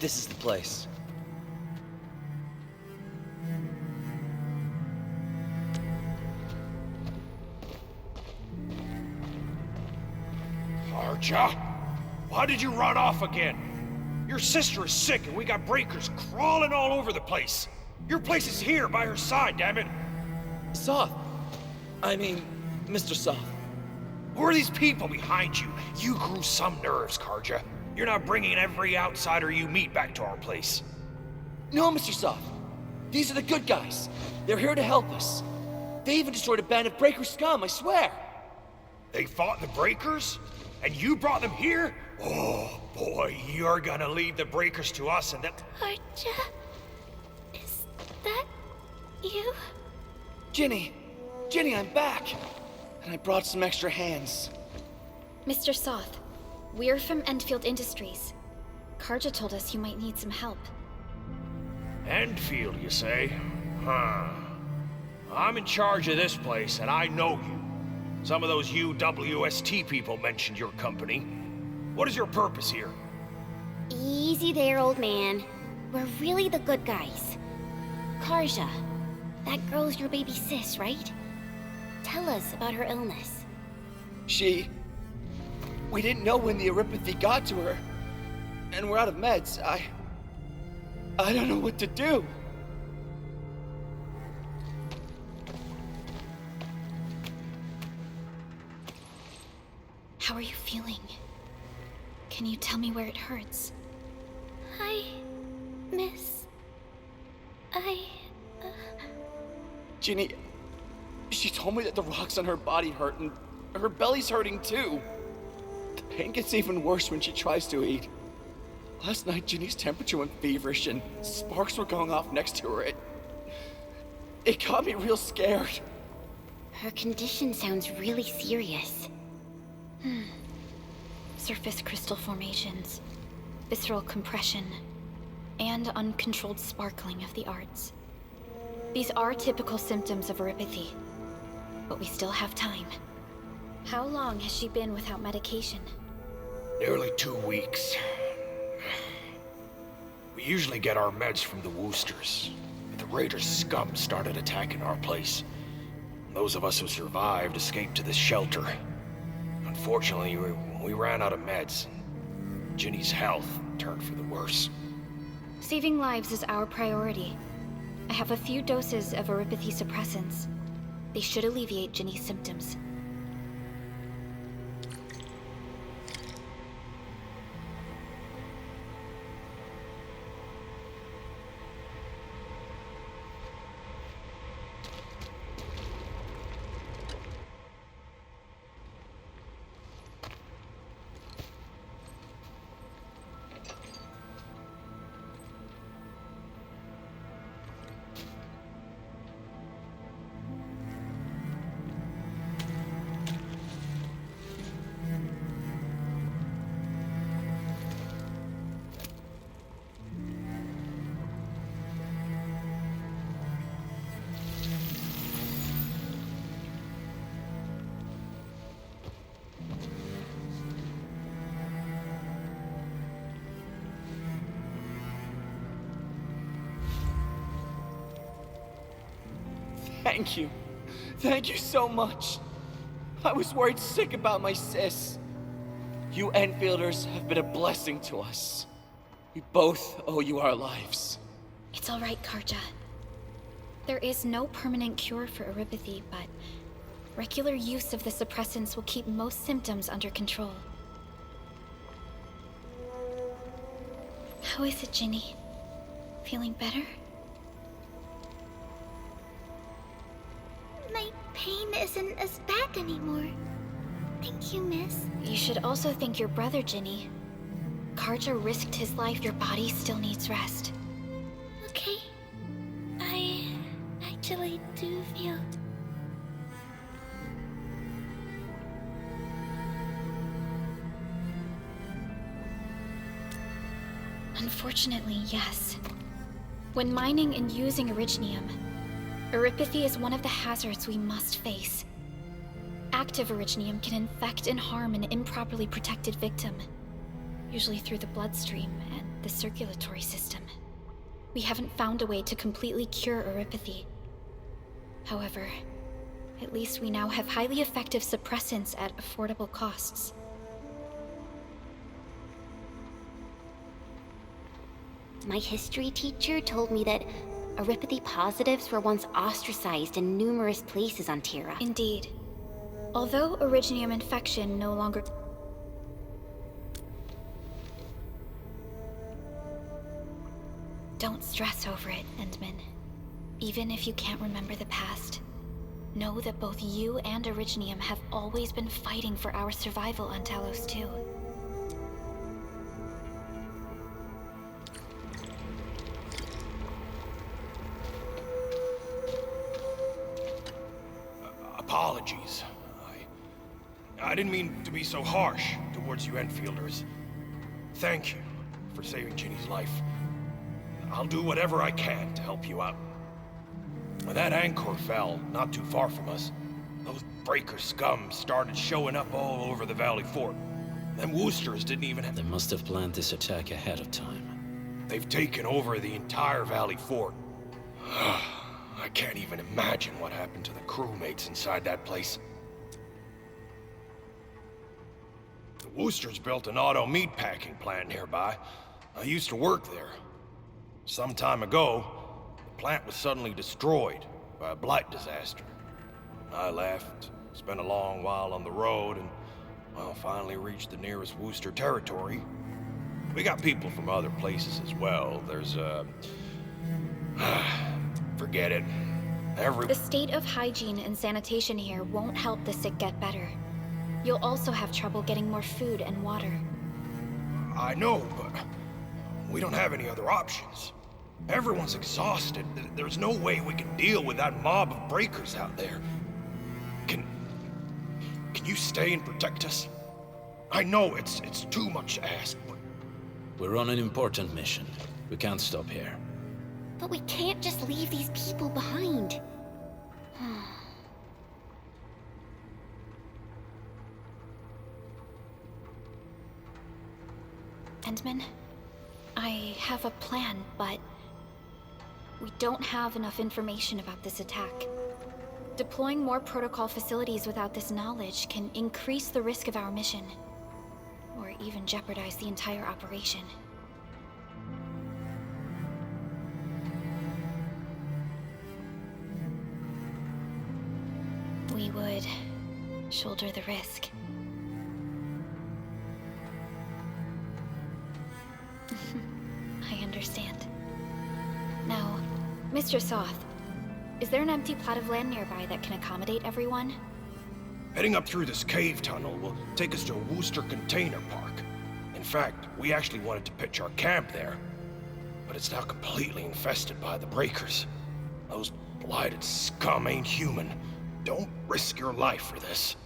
this is the place. Karja, why did you run off again? Your sister is sick and we got breakers crawling all over the place. Your place is here by her side, damn it. Soth. I mean, Mr. Soth. Who are these people behind you? You grew some nerves, Karja. You're not bringing every outsider you meet back to our place. No, Mr. Soth. These are the good guys. They're here to help us. They even destroyed a band of breaker scum, I swear. They fought the breakers? And you brought them here? Oh, boy, you're gonna lead the breakers to us and then... Karja? Is that you? Ginny! Ginny, I'm back! And I brought some extra hands. Mr. Soth, we're from Endfield Industries. Karja told us you might need some help. Endfield, you say? Huh. I'm in charge of this place, and I know you. Some of those UWST people mentioned your company. What is your purpose here? Easy there, old man. We're really the good guys. Karja, that girl's your baby sis, right? Tell us about her illness. We didn't know when the Erypathy got to her. And we're out of meds. I don't know what to do. How are you feeling? Can you tell me where it hurts? Hi, miss. Ginny, she told me that the rocks on her body hurt and her belly's hurting too. The pain gets even worse when she tries to eat. Last night, Ginny's temperature went feverish and sparks were going off next to her. It got me real scared. Her condition sounds really serious. Surface crystal formations, visceral compression, and uncontrolled sparkling of the arts. These are typical symptoms of erypathy, but we still have time. How long has she been without medication? Nearly 2 weeks. We usually get our meds from the Woosters, but the Raiders' scum started attacking our place. Those of us who survived escaped to this shelter. Unfortunately, we ran out of meds. Ginny's health turned for the worse. Saving lives is our priority. I have a few doses of erypathy suppressants. They should alleviate Ginny's symptoms. Thank you. Thank you so much. I was worried sick about my sis. You Enfielders have been a blessing to us. We both owe you our lives. It's all right, Karja. There is no permanent cure for erypathy, but regular use of the suppressants will keep most symptoms under control. How is it, Ginny? Feeling better? My pain isn't as bad anymore. Thank you, miss. You should also thank your brother, Ginny. Karja risked his life. Your body still needs rest. Okay. I actually do feel... Unfortunately, yes. When mining and using Originium, erypathy is one of the hazards we must face. Active Originium can infect and harm an improperly protected victim, usually through the bloodstream, and the circulatory system. We haven't found a way to completely cure Erypathy. However, at least we now have highly effective suppressants at affordable costs. My history teacher told me that Erypathy positives were once ostracized in numerous places on Terra. Indeed. Although Originium infection no longer... Don't stress over it, Endman. Even if you can't remember the past, know that both you and Originium have always been fighting for our survival on Talos 2. Apologies. I didn't mean to be so harsh towards you Enfielders. Thank you for saving Ginny's life. I'll do whatever I can to help you out. When that anchor fell not too far from us, those breaker scum started showing up all over the Valley Fort. Them Woosters didn't even have... They must have planned this attack ahead of time. They've taken over the entire Valley Fort. I can't even imagine what happened to the crewmates inside that place. The Woosters built an auto meatpacking plant nearby. I used to work there. Some time ago, the plant was suddenly destroyed by a blight disaster. I left, spent a long while on the road, and, well, finally reached the nearest Wooster territory. We got people from other places as well. There's, forget it. The state of hygiene and sanitation here won't help the sick get better. You'll also have trouble getting more food and water. I know, but we don't have any other options. Everyone's exhausted. There's no way we can deal with that mob of breakers out there. Can you stay and protect us? I know it's too much to ask, but... We're on an important mission. We can't stop here. But we can't just leave these people behind. Endman, I have a plan, but we don't have enough information about this attack. Deploying more protocol facilities without this knowledge can increase the risk of our mission, or even jeopardize the entire operation. We would shoulder the risk. I understand. Now, Mr. Soth, is there an empty plot of land nearby that can accommodate everyone? Heading up through this cave tunnel will take us to a Wooster container park. In fact, we actually wanted to pitch our camp there. But it's now completely infested by the breakers. Those blighted scum ain't human. Don't risk your life for this.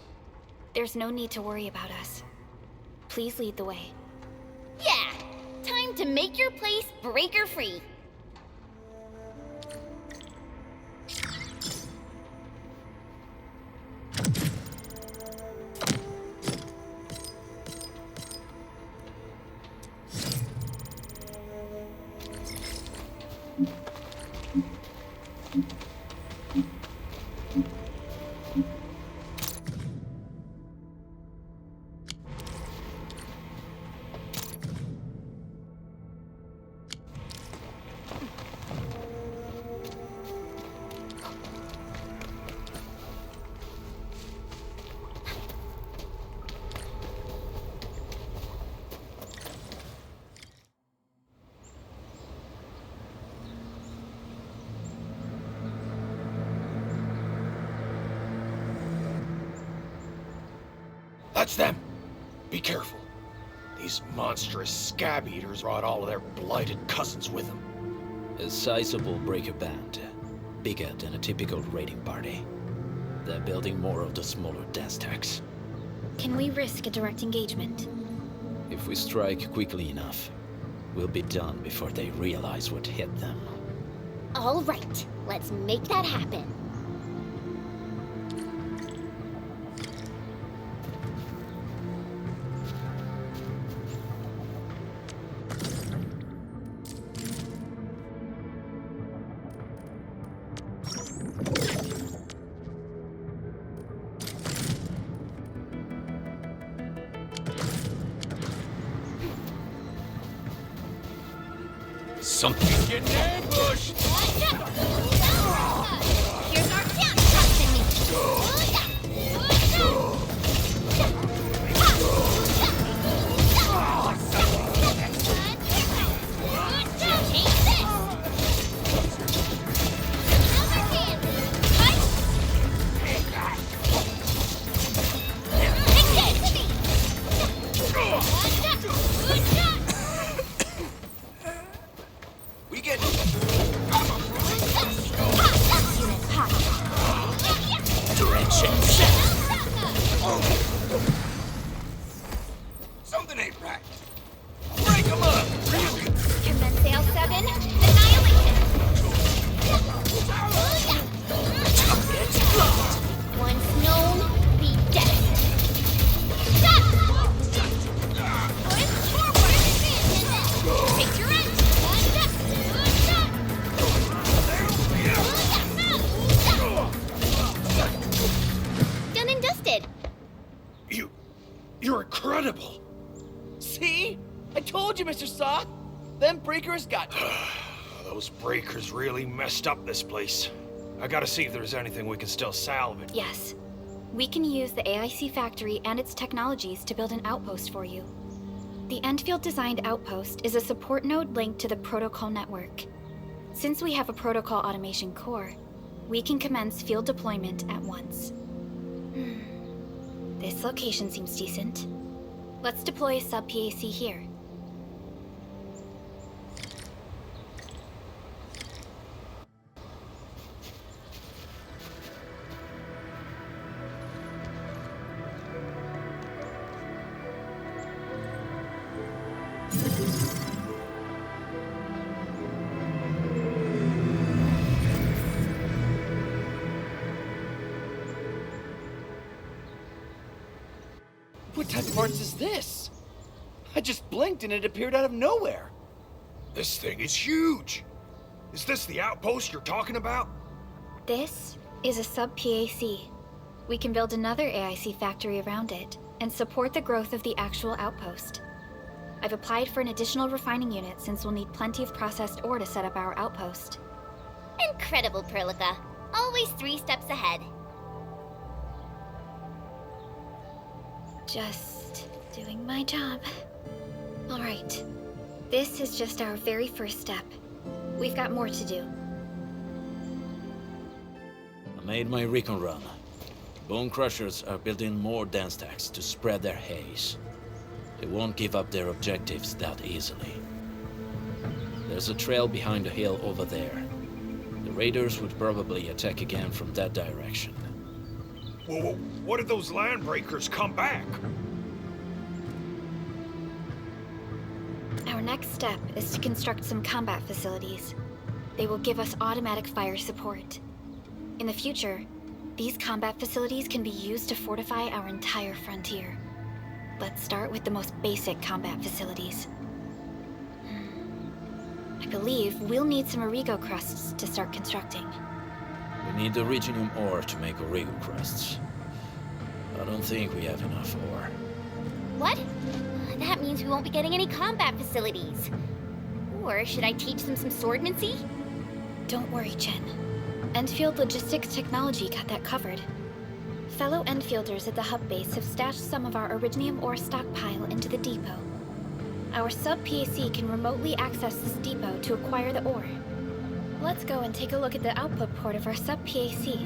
There's no need to worry about us. Please lead the way. Yeah! Time to make your place breaker-free. That's them! Be careful. These monstrous scab eaters brought all of their blighted cousins with them. A sizable breaker band. Bigger than a typical raiding party. They're building more of the smaller dance tags. Can we risk a direct engagement? If we strike quickly enough, we'll be done before they realize what hit them. All right, let's make that happen. Something's Getting ambushed! Here's our chance, trust in me. We get direction set. something ain't right. Break them up! Commence Sail 7, Annihilation! Once known, be dead. Push forward! Take your end! Done and dusted. You're incredible! See? I told you, Mr. Sock. Them breakers got you. Those breakers really messed up this place. I gotta see if there's anything we can still salvage. Yes. We can use the AIC factory and its technologies to build an outpost for you. The Endfield designed outpost is a support node linked to the protocol network. Since we have a protocol automation core, we can commence field deployment at once. This location seems decent. Let's deploy a sub-PAC here. What type of arts is this? I just blinked and it appeared out of nowhere. This thing is huge! Is this the outpost you're talking about? This is a sub-PAC. We can build another AIC factory around it and support the growth of the actual outpost. I've applied for an additional refining unit since we'll need plenty of processed ore to set up our outpost. Incredible, Perlica. Always 3 steps ahead. Just doing my job. All right. This is just our very first step. We've got more to do. I made my recon run. Bone Crushers are building more dance stacks to spread their haze. They won't give up their objectives that easily. There's a trail behind the hill over there. The raiders would probably attack again from that direction. Whoa, what if those land breakers come back? Our next step is to construct some combat facilities. They will give us automatic fire support. In the future, these combat facilities can be used to fortify our entire frontier. Let's start with the most basic combat facilities. I believe we'll need some Origo crusts to start constructing. We need the Originium ore to make Origo crusts. I don't think we have enough ore. What? That means we won't be getting any combat facilities. Or should I teach them some swordmancy? Don't worry, Chen. Endfield Logistics Technology got that covered. Fellow Endfielders at the hub base have stashed some of our Originium ore stockpile into the depot. Our sub-PAC can remotely access this depot to acquire the ore. Let's go and take a look at the output port of our sub-PAC.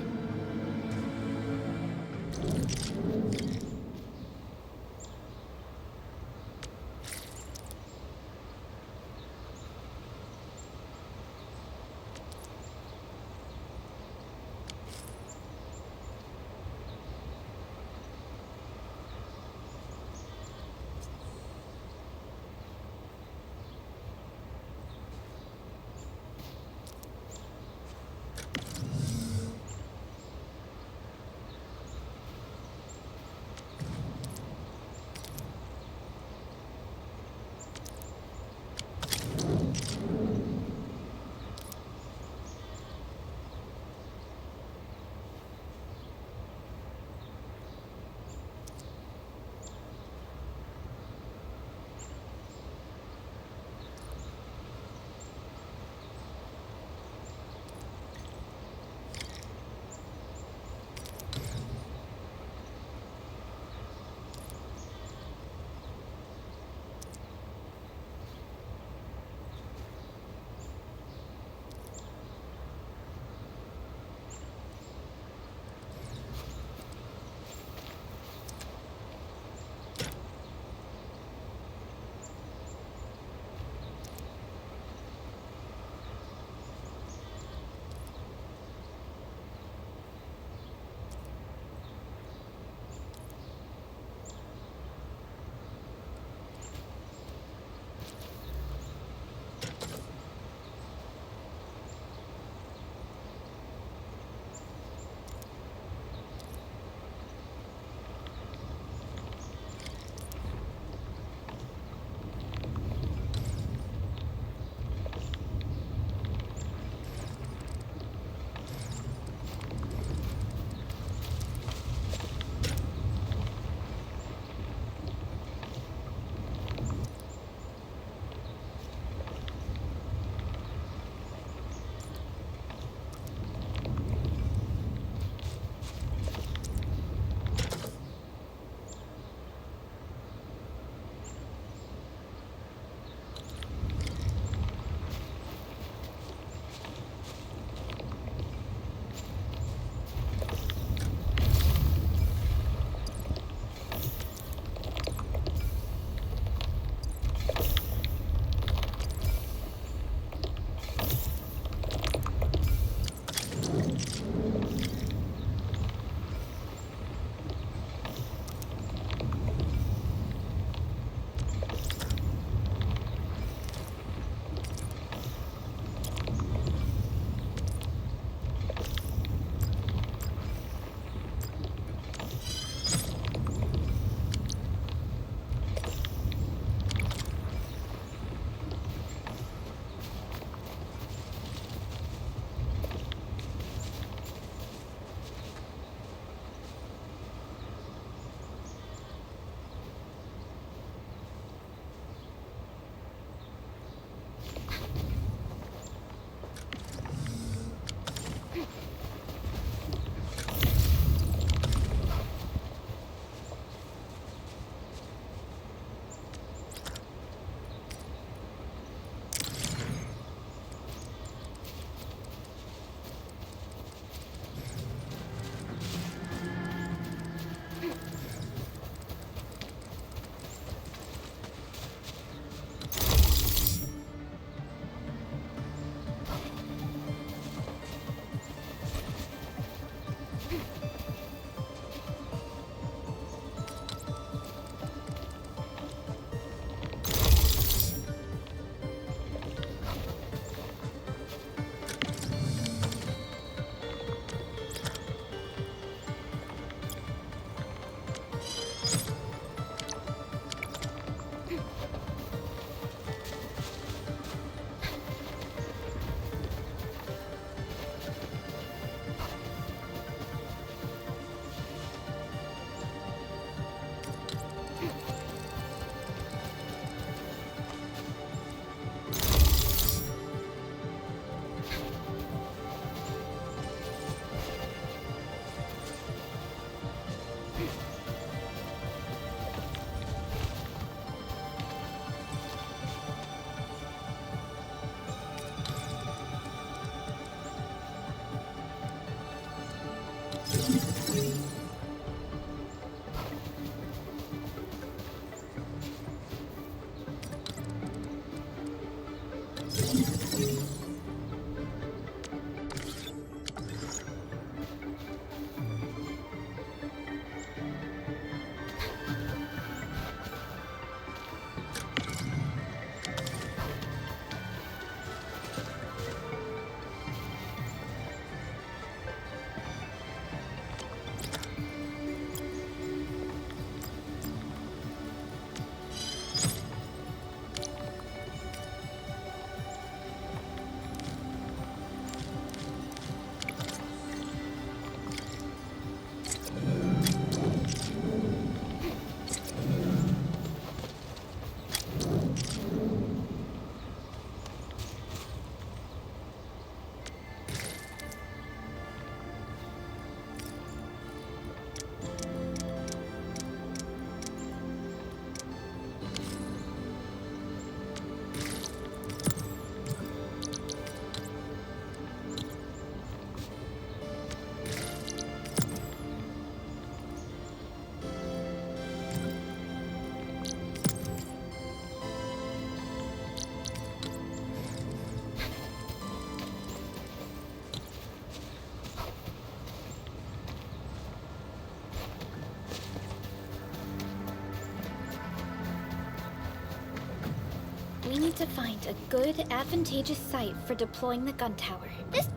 We need to find a good, advantageous site for deploying the gun tower. This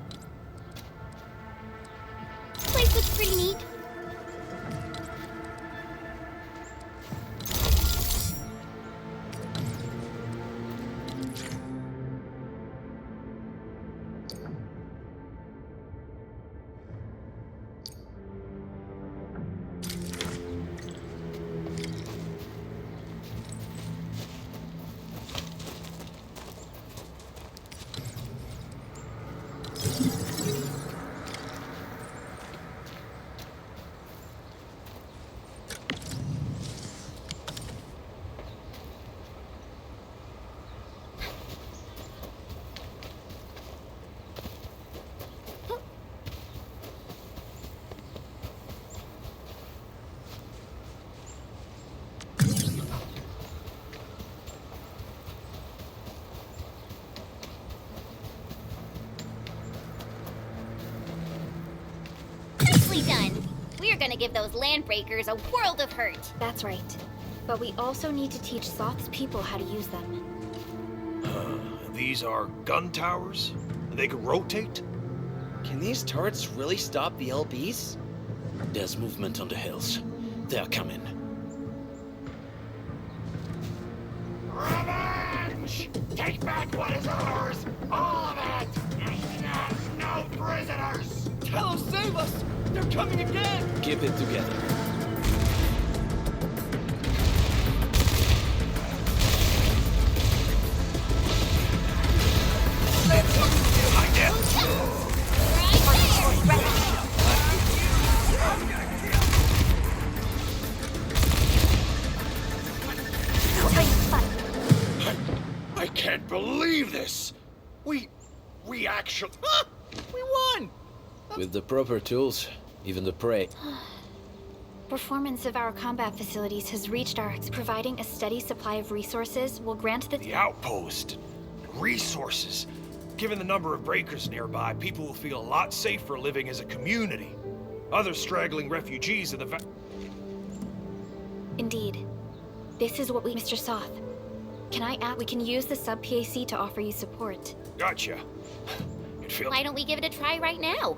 place looks pretty neat. Nicely done. We're gonna give those landbreakers a world of hurt. That's right. But we also need to teach Soth's people how to use them. These are gun towers? They can rotate? Can these turrets really stop the LBs? There's movement on the hills. They're coming. Revenge! Take back what is ours! All of it! No prisoners! Talos, save us! They're coming again! Keep it together. I can't believe this! We actually... We won! With the proper tools, even the prey. Performance of our combat facilities has reached our providing a steady supply of resources will grant The outpost. Resources. Given the number of breakers nearby, people will feel a lot safer living as a community. Other straggling refugees in the Indeed. This is what Mr. Soth. Can I add we can use the sub-PAC to offer you support. Gotcha. It feels... Why don't we give it a try right now?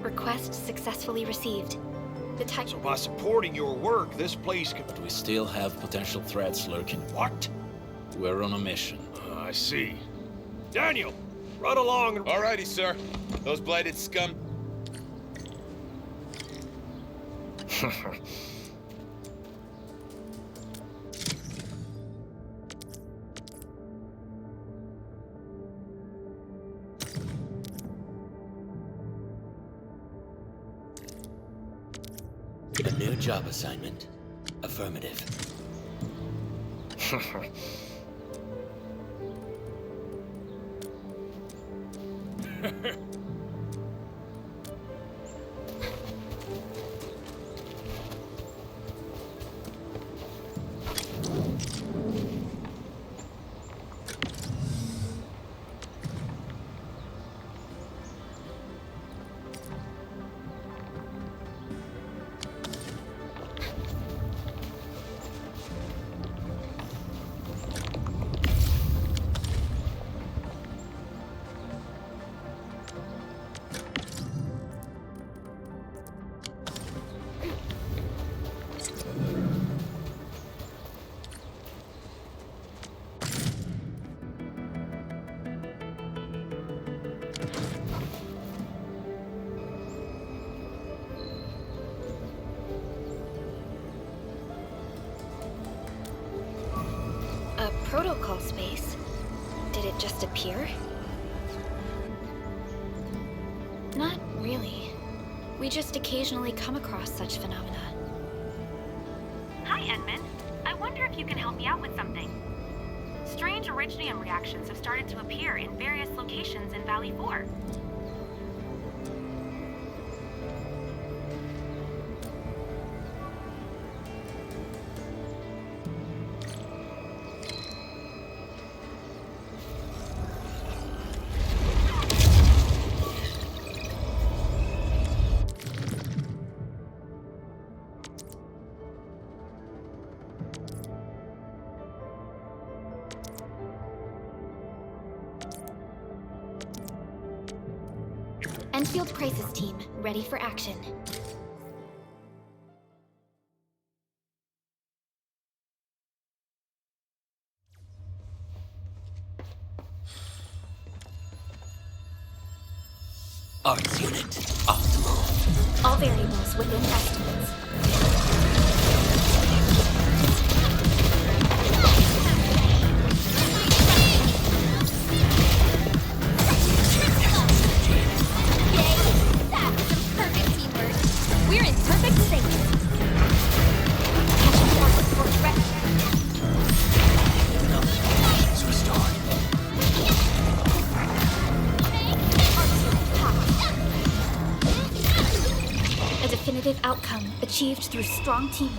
Request successfully received. The type. So by supporting your work, this place can... But we still have potential threats lurking. What? We're on a mission. I see. Daniel, run along and... Alrighty, sir. Those blighted scum... A new job assignment. Affirmative. A protocol space? Did it just appear? Not really. We just occasionally come across such phenomena. Hi, Edmund. I wonder if you can help me out with something. Strange originium reactions have started to appear in various locations in Valley 4. Endfield crisis team, ready for action. Arts unit, optimal. All variables within estimates. We're in perfect sync. It's restored. A definitive outcome achieved through strong teamwork.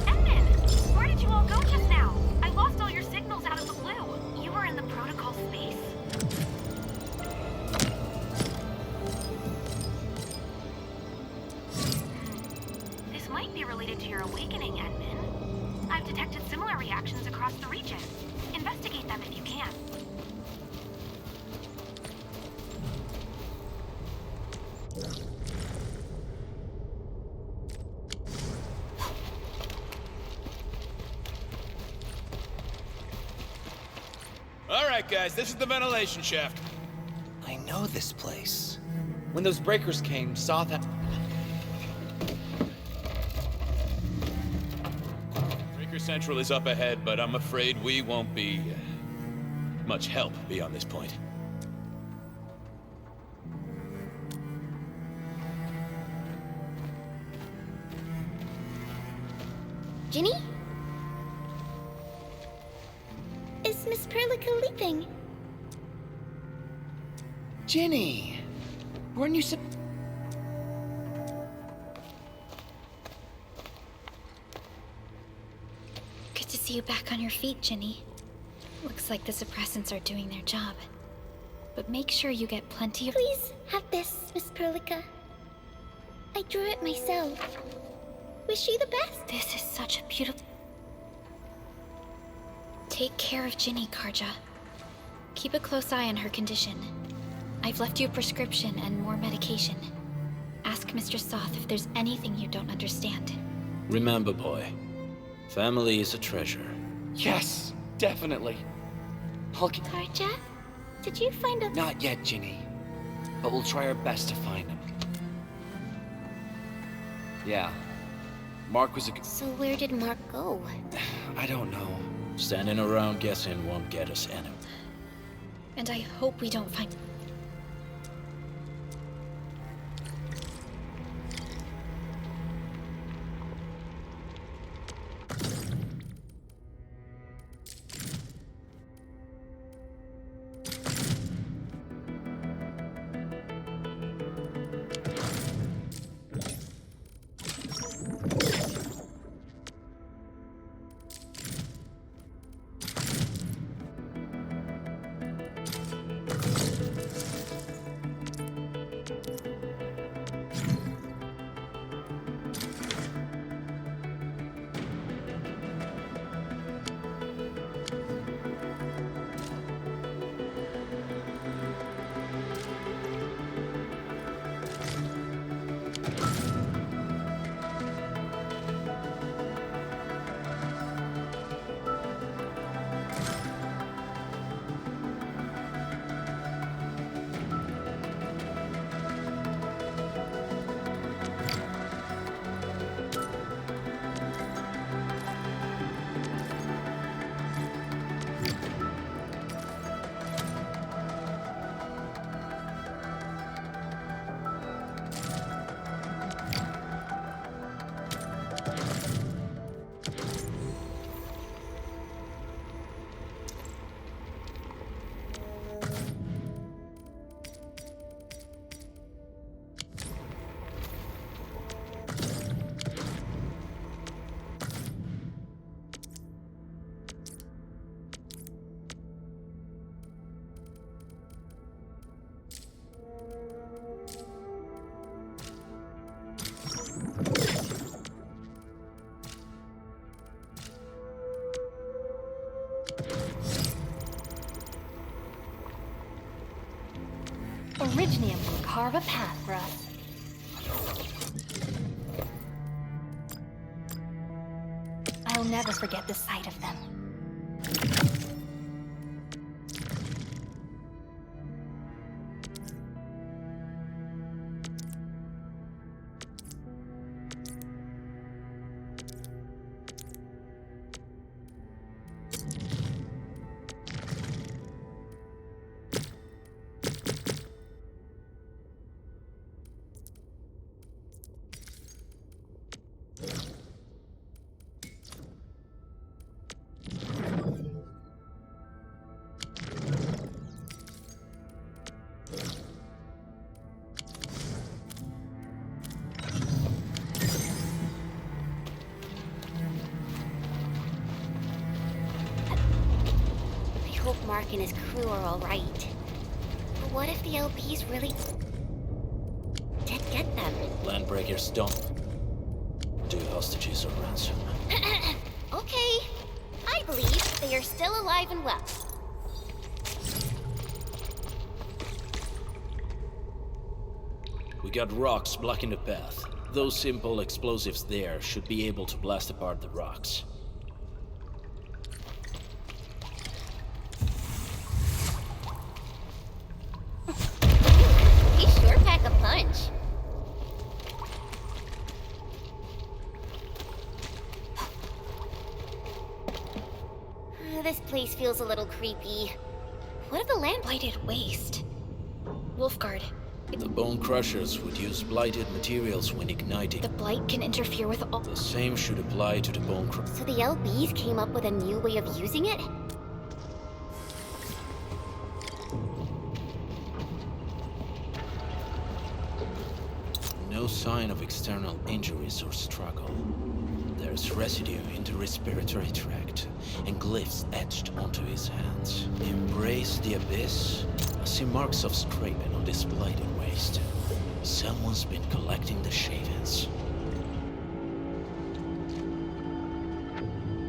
Edmund! Where did you all go just now? I lost all your signals out of the blue. You were in the protocol space? This might be related to your awakening, Edmund. I've detected similar reactions across the region. Investigate them if you can. Alright, guys, this is the ventilation shaft. I know this place. When those breakers came, saw that... Breaker Central is up ahead, but I'm afraid we won't be much help beyond this point. Ginny? Is Miss Perlica leaving? Ginny! Weren't you see you back on your feet, Ginny. Looks like the suppressants are doing their job. But make sure you get plenty of— Please have this, Miss Perlica. I drew it myself. Wish you the best. This is such a beautiful— Take care of Ginny, Karja. Keep a close eye on her condition. I've left you a prescription and more medication. Ask Mr. Soth if there's anything you don't understand. Remember, boy, family is a treasure. Yes, definitely. Karja, did you find a— Not yet, Ginny. But we'll try our best to find him. Yeah. Mark was a good— So where did Mark go? I don't know. Standing around guessing won't get us anywhere. And I hope we don't find— Originium will carve a path for us. I'll never forget the sight of them. I hope Mark and his crew are alright. But what if the LPs really did get them? Landbreakers don't do hostages or ransom. Okay, I believe they are still alive and well. We got rocks blocking the path. Those simple explosives there should be able to blast apart the rocks. He sure pack a punch. This place feels a little creepy. What if the lamp— Blighted waste. Wolfguard, The Bone Crushers would use blighted materials when igniting. the blight can interfere with all— The same should apply to the Bone Crushers. So the LBs came up with a new way of using it? No sign of external injuries or struggle. There's residue in the respiratory tract, and glyphs etched onto his hands. Embrace the abyss. I see marks of scraping on this blighted waste. Someone's been collecting the shavings.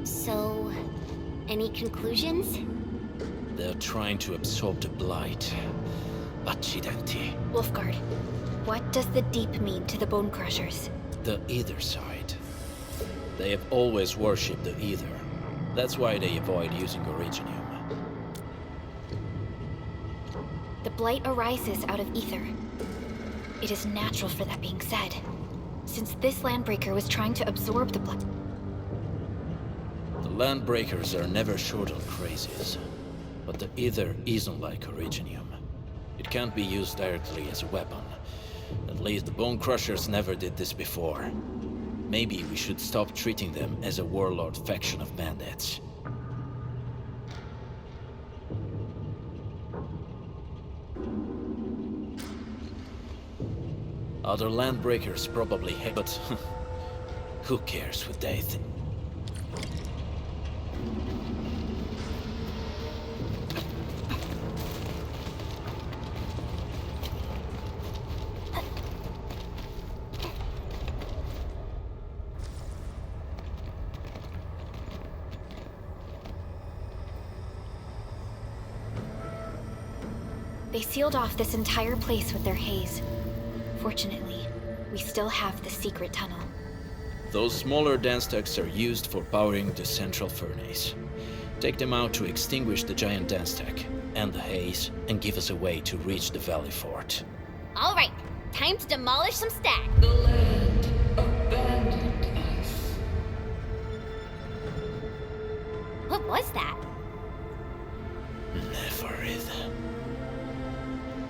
So, any conclusions? They're trying to absorb the blight. Accidenti. Wolfguard, what does the deep mean to the Bone Crushers? The Ether side. They have always worshipped the Ether. That's why they avoid using Originium. The blight arises out of ether. It is natural for that being said, since this landbreaker was trying to absorb the blight. The Landbreakers are never short on crazies, but the Ether isn't like Originium. It can't be used directly as a weapon. At least the Bone Crushers never did this before. Maybe we should stop treating them as a warlord faction of bandits. Other Landbreakers probably hate, but who cares what they think? They sealed off this entire place with their haze. Fortunately, we still have the secret tunnel. Those smaller dance stacks are used for powering the central furnace. Take them out to extinguish the giant dance stack and the haze, and give us a way to reach the Valley Fort. All right, time to demolish some stacks. The land abandoned us. What was that? Neverith.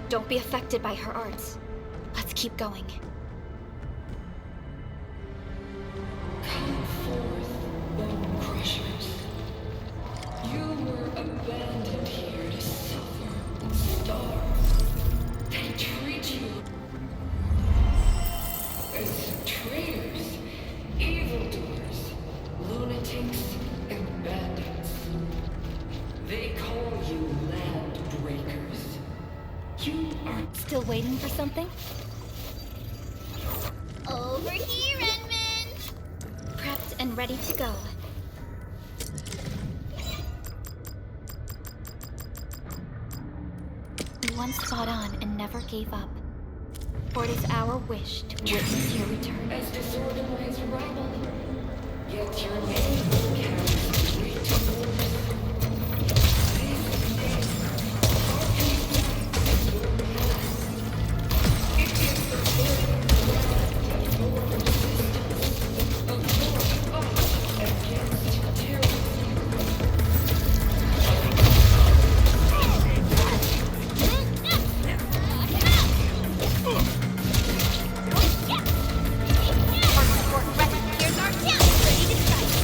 Don't be affected by her arts. Let's keep going. Come forth, Bone Crushers. You were abandoned here to suffer and starve. They treat you as traitors, evildoers, lunatics, and bandits. They call you Landbreakers. You are Still waiting for something? Over here, Edmund! Prepped and ready to go. We once fought on and never gave up. For it is our wish to witness your return. as disorganized rabble. Yet your name carries great force. This name harkens back to your past. It is the very brand of your resistance, of your fight against terror. Here's our town, ready to strike.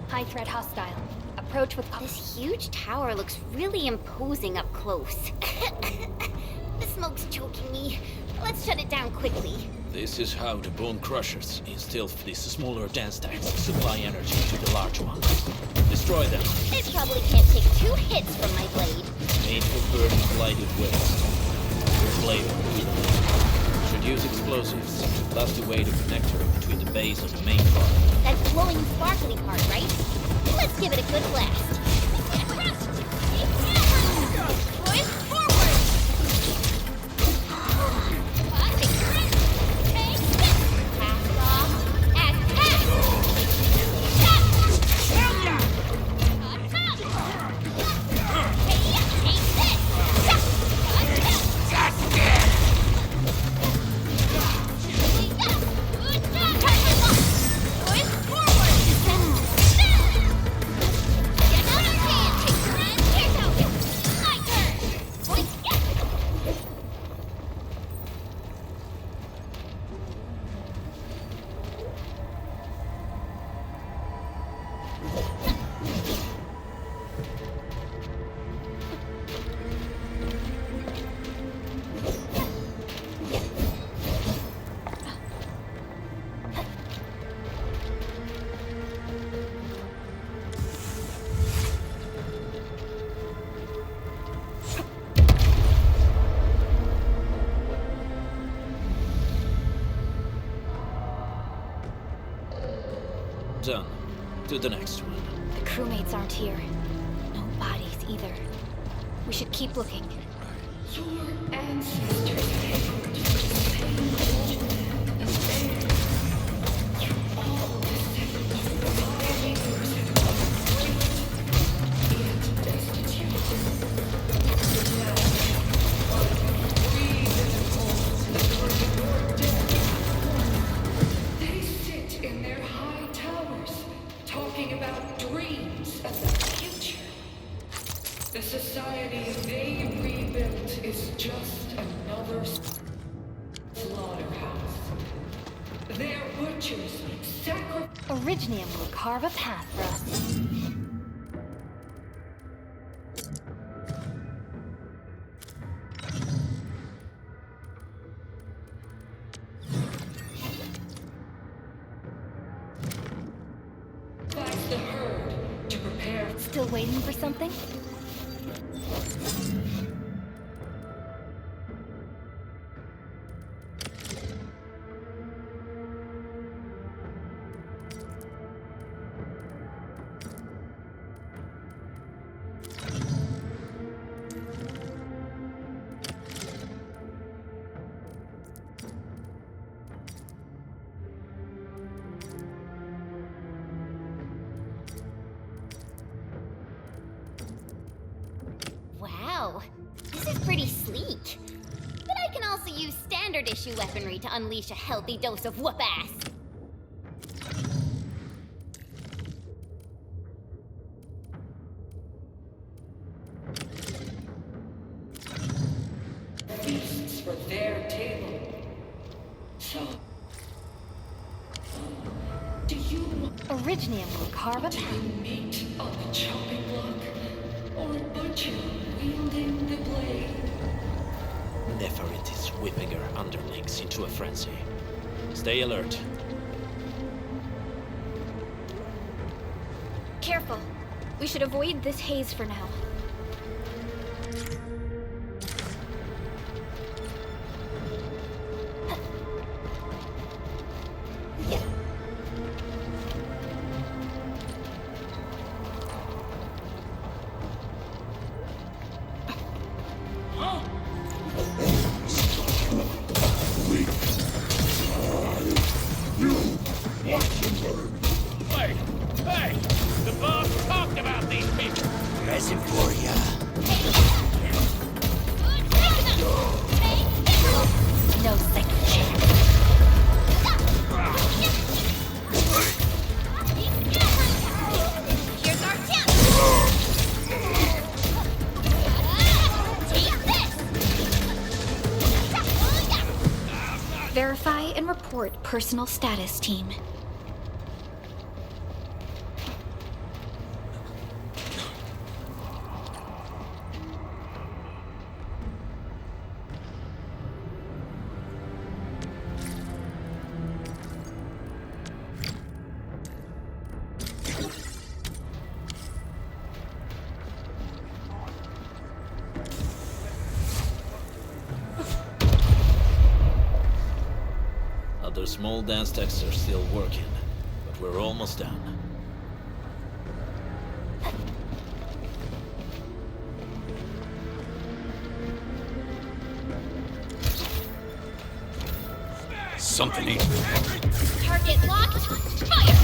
High threat hostile. Approach with This huge tower looks really imposing up close. The smoke's choking me. Let's shut it down quickly. This is how the Bone Crushers instill these smaller dance stacks to supply energy to the large ones. Destroy them. It probably can't take 2 hits from my blade. Made for burning blighted waste. Your blade will be the should use explosives to blast away the connector between the base of the main part. That glowing, sparkly part, right? Let's give it a good blast. Push forward! Take this! Pass off as pass! Take this! done. To the next one. The crewmates aren't here. No bodies either. We should keep looking. Your ancestors came to the same homeland as theirs. Through all the pioneers have gone free, yet destitute. Now, free and cold, dead. They sit in their high towers, talking about dreams of the future. The society they rebuilt is just another slaughterhouse. Their butchers sacrifice. Originium will carve a path for us. The herd to prepare. Still waiting for something? Wow, this is pretty sleek. But I can also use standard issue weaponry to unleash a healthy dose of whoop-ass. Feasts for their table. So, do you Originium will carve a path. meet on the chopping block, or a butcher wielding the blade? Neferit is whipping her underlings into a frenzy. Stay alert. Careful. We should avoid this haze for now. Wait! Hey! The boss talked about these people! Present for ya. No second chance. Here's our chance! Take this! Verify and report personal status, team. Other small dance techs are still working, but we're almost done. Something ain't. Target locked. Fire!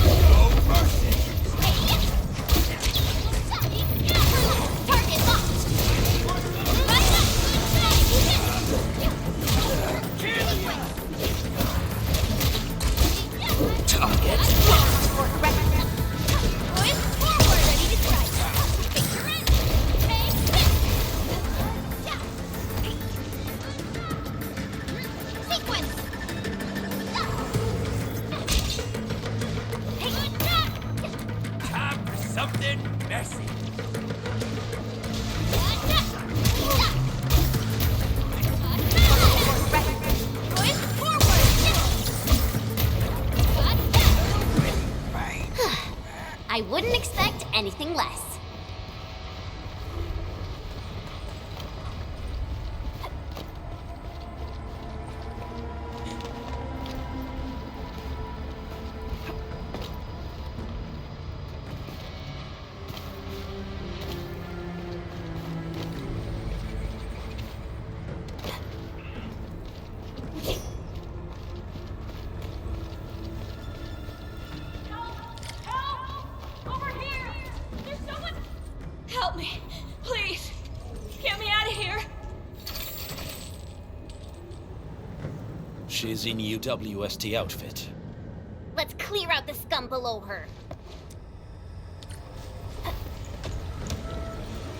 Target locked. Target. Going forward, ready to strike. Take your end. Take this. Sequence. Time for something messy! I wouldn't expect anything less. She's in UWST outfit. Let's clear out the scum below her.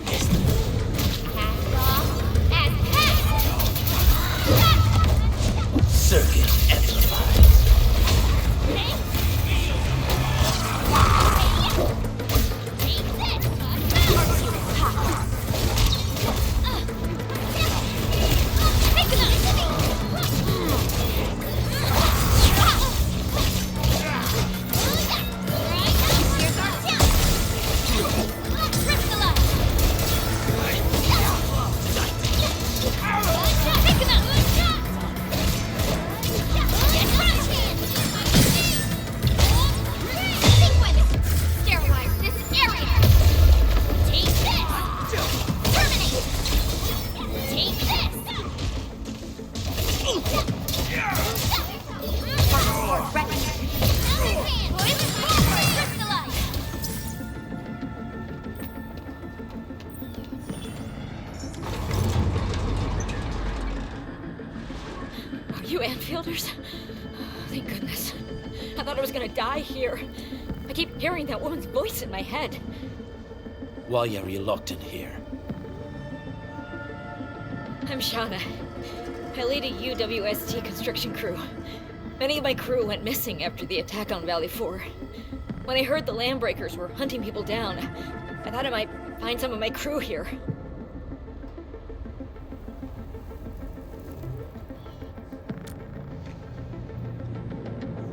Cast off and cast! Circuit amplified. You Anfielders? Thank goodness. I thought I was gonna die here. I keep hearing that woman's voice in my head. Why are you locked in here? I'm Shauna. I lead a UWST construction crew. Many of my crew went missing after the attack on Valley 4. When I heard the Landbreakers were hunting people down, I thought I might find some of my crew here.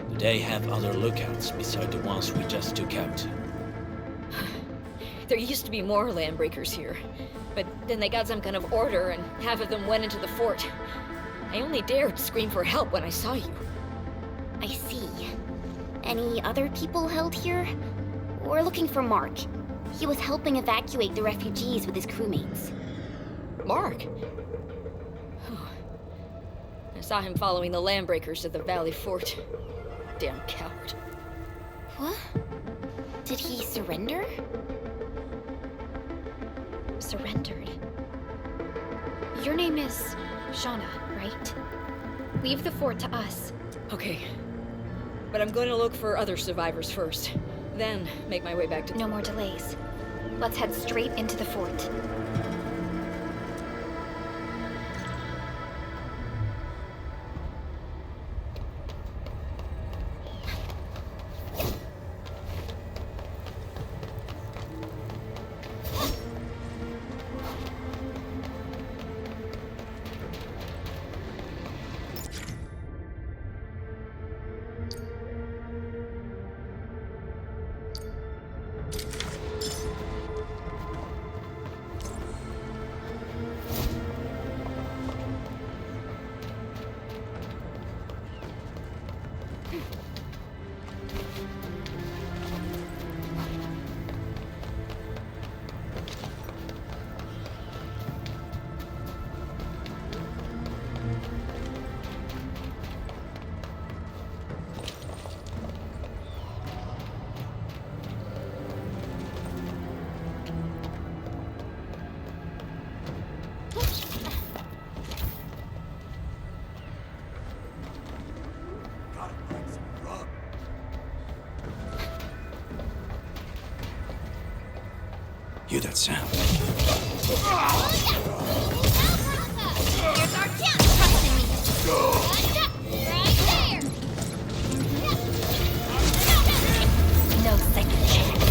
Do they have other lookouts beside the ones we just took out? There used to be more Landbreakers here, but then they got some kind of order and half of them went into the fort. I only dared scream for help when I saw you. I see. Any other people held here? We're looking for Mark. He was helping evacuate the refugees with his crewmates. Mark? Oh. I saw him following the Landbreakers to the Valley Fort. Damn coward. What? Did he surrender? Surrendered. Your name is Shauna, right? Leave the fort to us. Okay. But I'm going to look for other survivors first. Then make my way back to... No more delays. Let's head straight into the fort. Hear that sound? Here's our chance, trust in me. Right there! No second chance.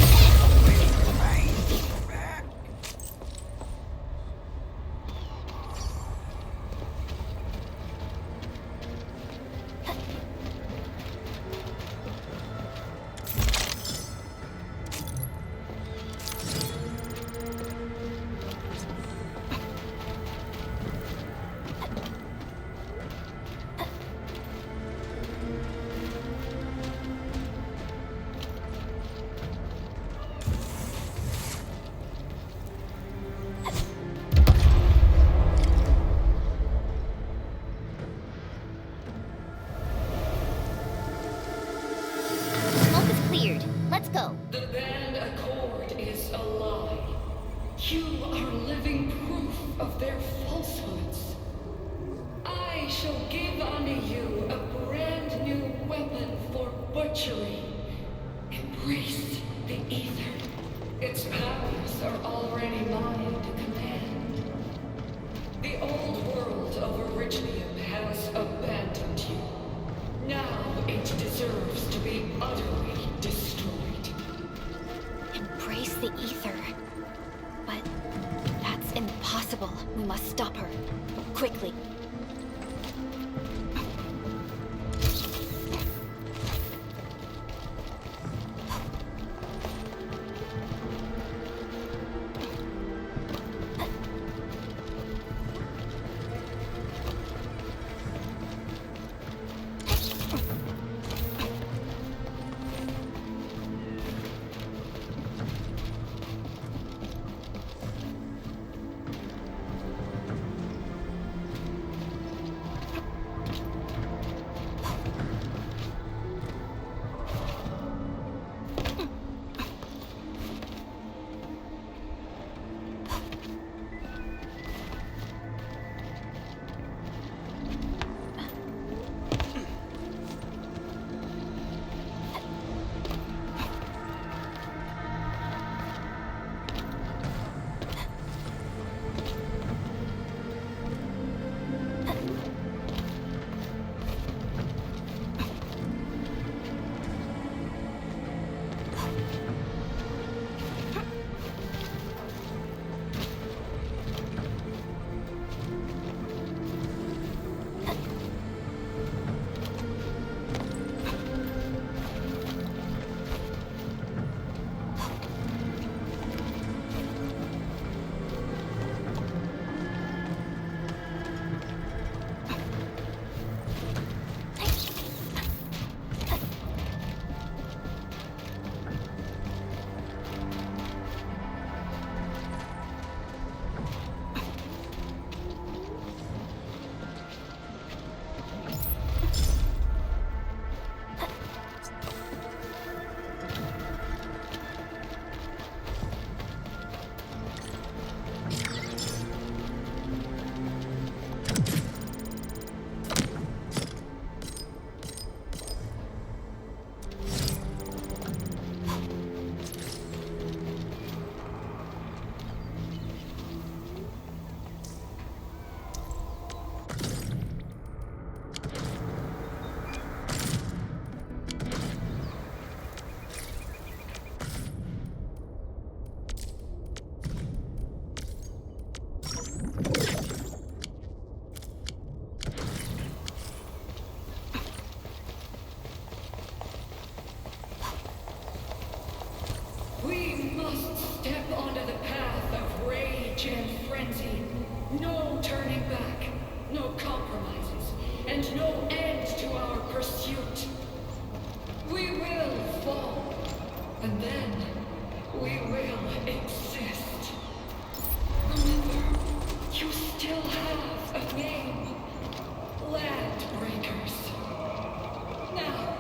Smoke is cleared. Let's go. The band accord is a lie. You are living proof of their falsehoods. I shall give unto you a weapon for butchery. Embrace the ether. Its powers are already mine to command. The old world of Erythrium has abandoned you. Now it deserves to be utterly destroyed. Embrace the ether. But that's impossible. We must stop her. Quickly. We must step onto the path of rage and frenzy. No turning back, no compromises, and no end to our pursuit. We will fall, and then we will exist. Remember, you still have a name. Landbreakers. Now,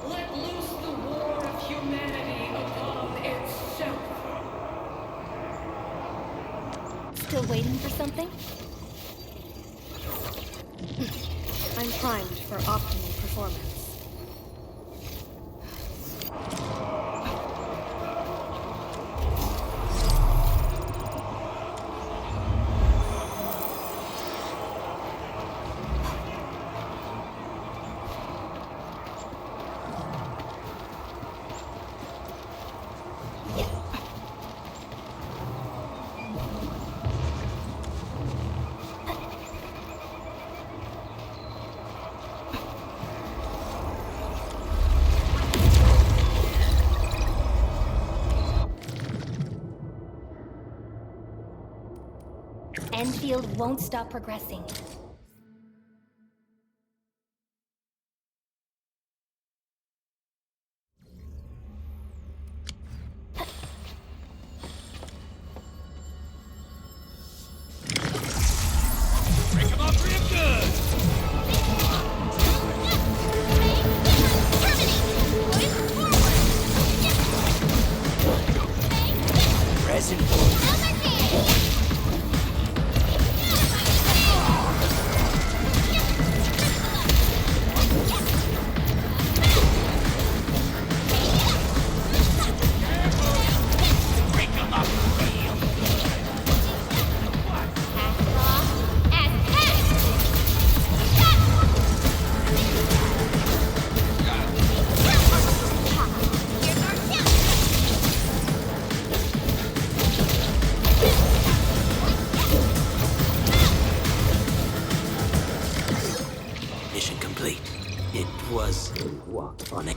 let loose the war of humanity upon itself. Still waiting for something? I'm primed for optimal performance. Endfield won't stop progressing. Break him up real good! Present. Mission complete. It was a walk on it.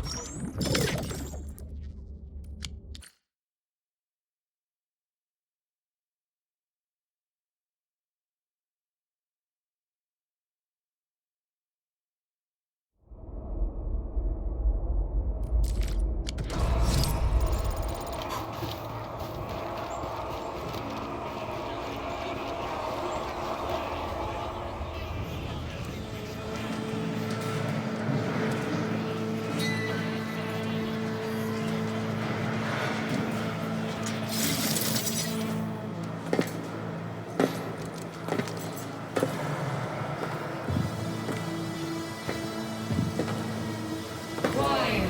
Quiet.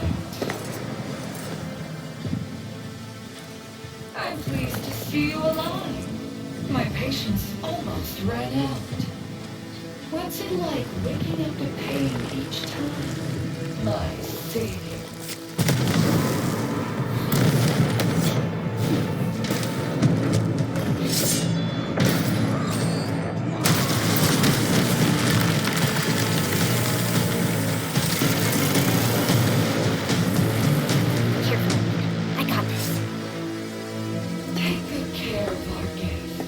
I'm pleased to see you alive. My patience almost ran out. What's it like waking up to pain each time? My savior. Careful. I got this. Take good care of our guests.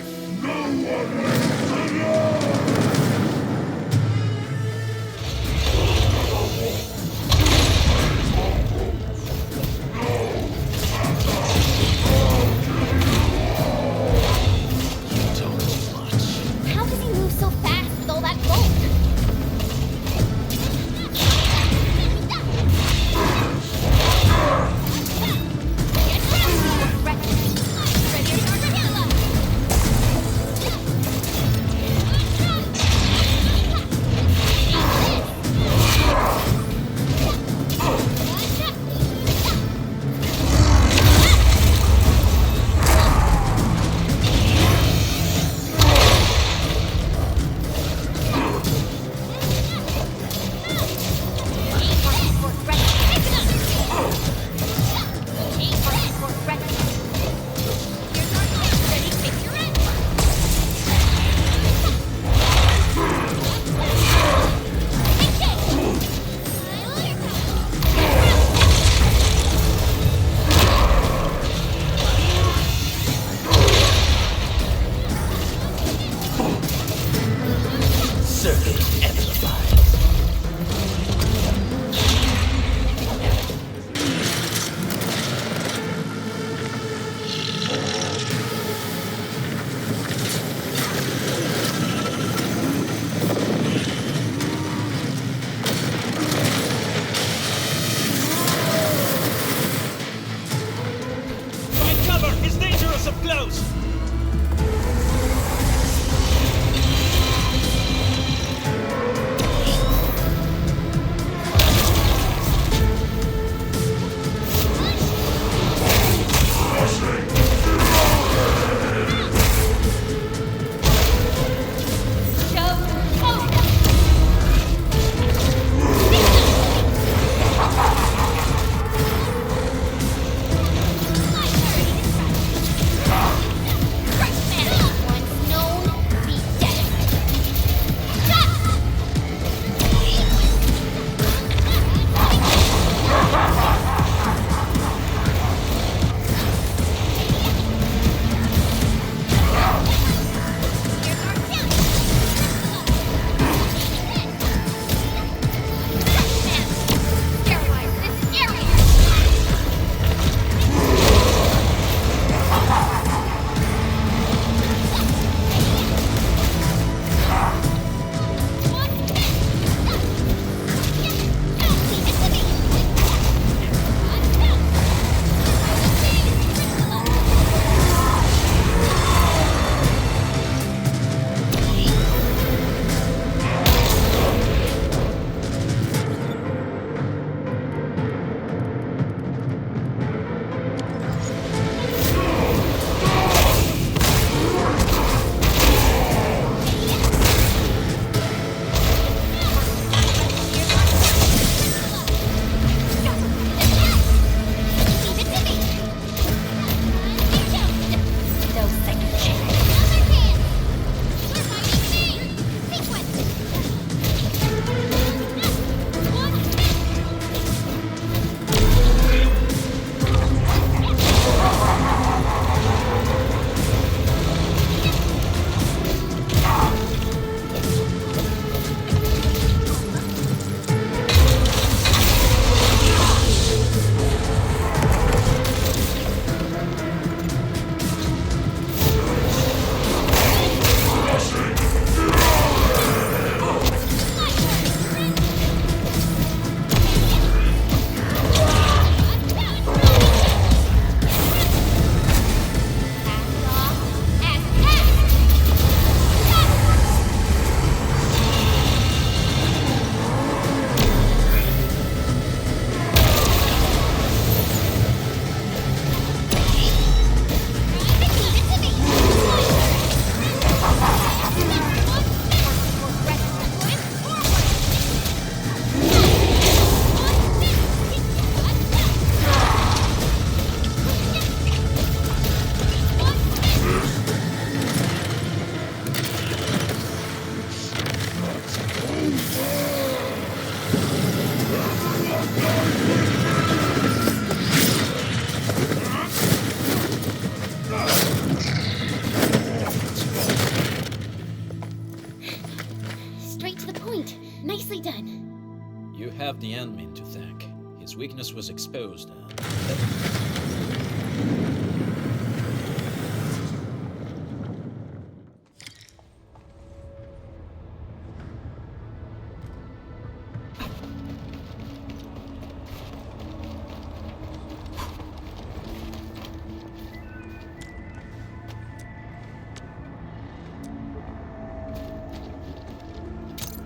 Nicely done. You have the admin to thank. His weakness was exposed.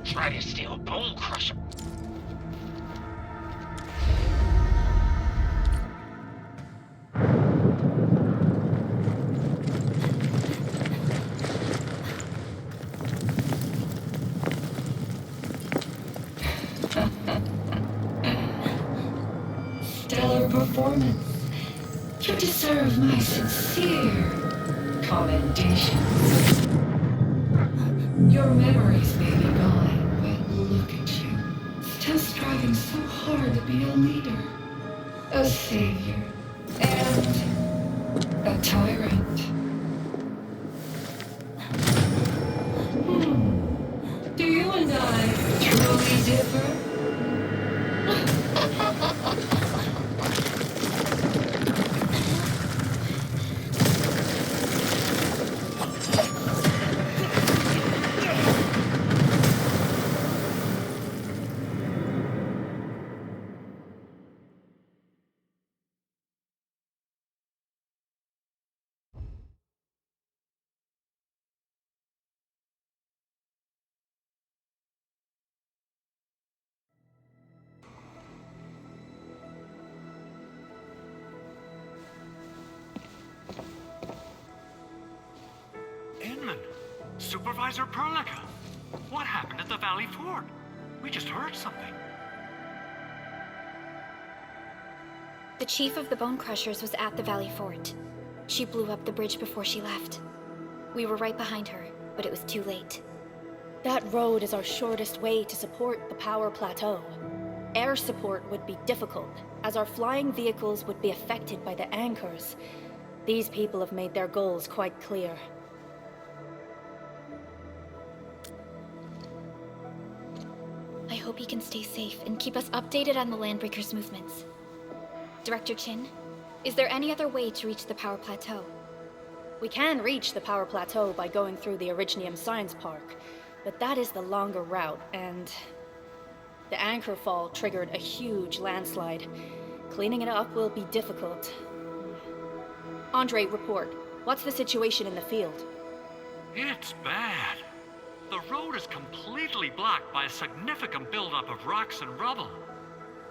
Try to steal Bone Crusher. Stellar performance. You deserve my sincere commendations. Your memories may be gone, but look at you. Still striving so hard to be a leader, a savior, and a tyrant. Do you and I truly differ? Supervisor Perlica, what happened at the Valley Fort? We just heard something. The chief of the Bone Crushers was at the Valley Fort. She blew up the bridge before she left. We were right behind her, but it was too late. That road is our shortest way to support the power plateau. Air support would be difficult, as our flying vehicles would be affected by the anchors. These people have made their goals quite clear. I hope he can stay safe and keep us updated on the Landbreakers' movements. Director Chin, is there any other way to reach the power plateau? We can reach the power plateau by going through the Originium Science Park, but that is the longer route, and the anchor fall triggered a huge landslide. Cleaning it up will be difficult. Andre, report. What's the situation in the field? It's bad. The road is completely blocked by a significant buildup of rocks and rubble.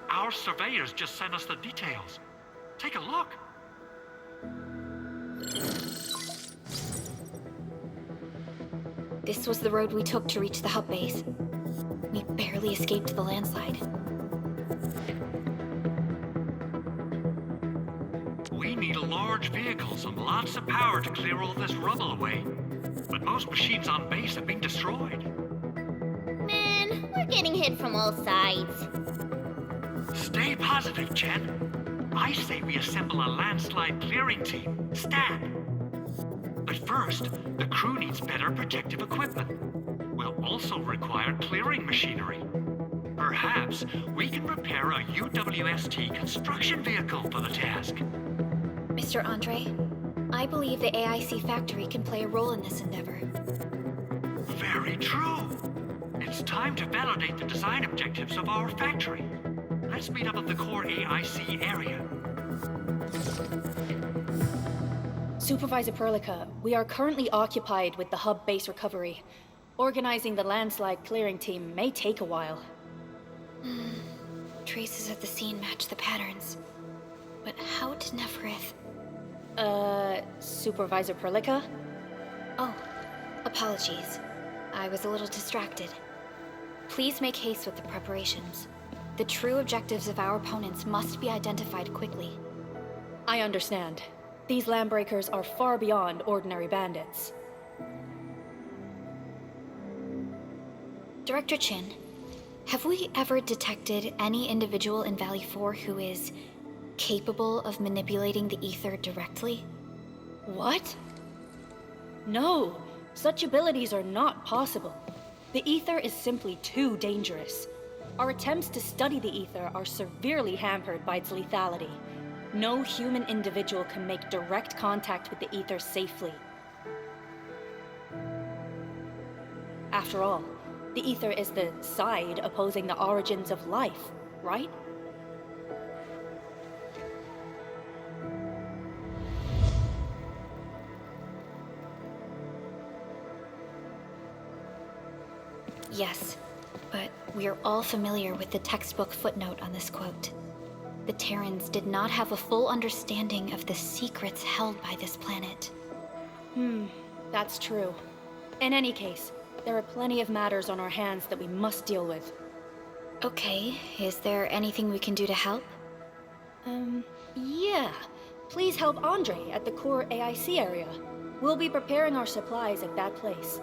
Our surveyors just sent us the details. Take a look. This was the road we took to reach the hub base. We barely escaped the landslide. We need large vehicles and lots of power to clear all this rubble away. But most machines on base have been destroyed. Man, we're getting hit from all sides. Stay positive, Chen. I say we assemble a landslide clearing team, STAT. But first, the crew needs better protective equipment. We'll also require clearing machinery. Perhaps we can prepare a UWST construction vehicle for the task. Mr. Andre, I believe the AIC factory can play a role in this endeavor. Very true. It's time to validate the design objectives of our factory. Let's meet up at the core AIC area. Supervisor Perlica, we are currently occupied with the hub base recovery. Organizing the landslide clearing team may take a while. Traces at the scene match the patterns. But how did Neferith... Supervisor Perlica? Oh, apologies. I was a little distracted. Please make haste with the preparations. The true objectives of our opponents must be identified quickly. I understand. These Landbreakers are far beyond ordinary bandits. Director Chin, have we ever detected any individual in Valley 4 who is capable of manipulating the ether directly? What? No, such abilities are not possible. The ether is simply too dangerous. Our attempts to study the ether are severely hampered by its lethality. No human individual can make direct contact with the ether safely. After all, the ether is the side opposing the origins of life, right? Yes, but we are all familiar with the textbook footnote on this quote. The Terrans did not have a full understanding of the secrets held by this planet. That's true. In any case, there are plenty of matters on our hands that we must deal with. Okay, is there anything we can do to help? Yeah. Please help Andre at the core AIC area. We'll be preparing our supplies at that place.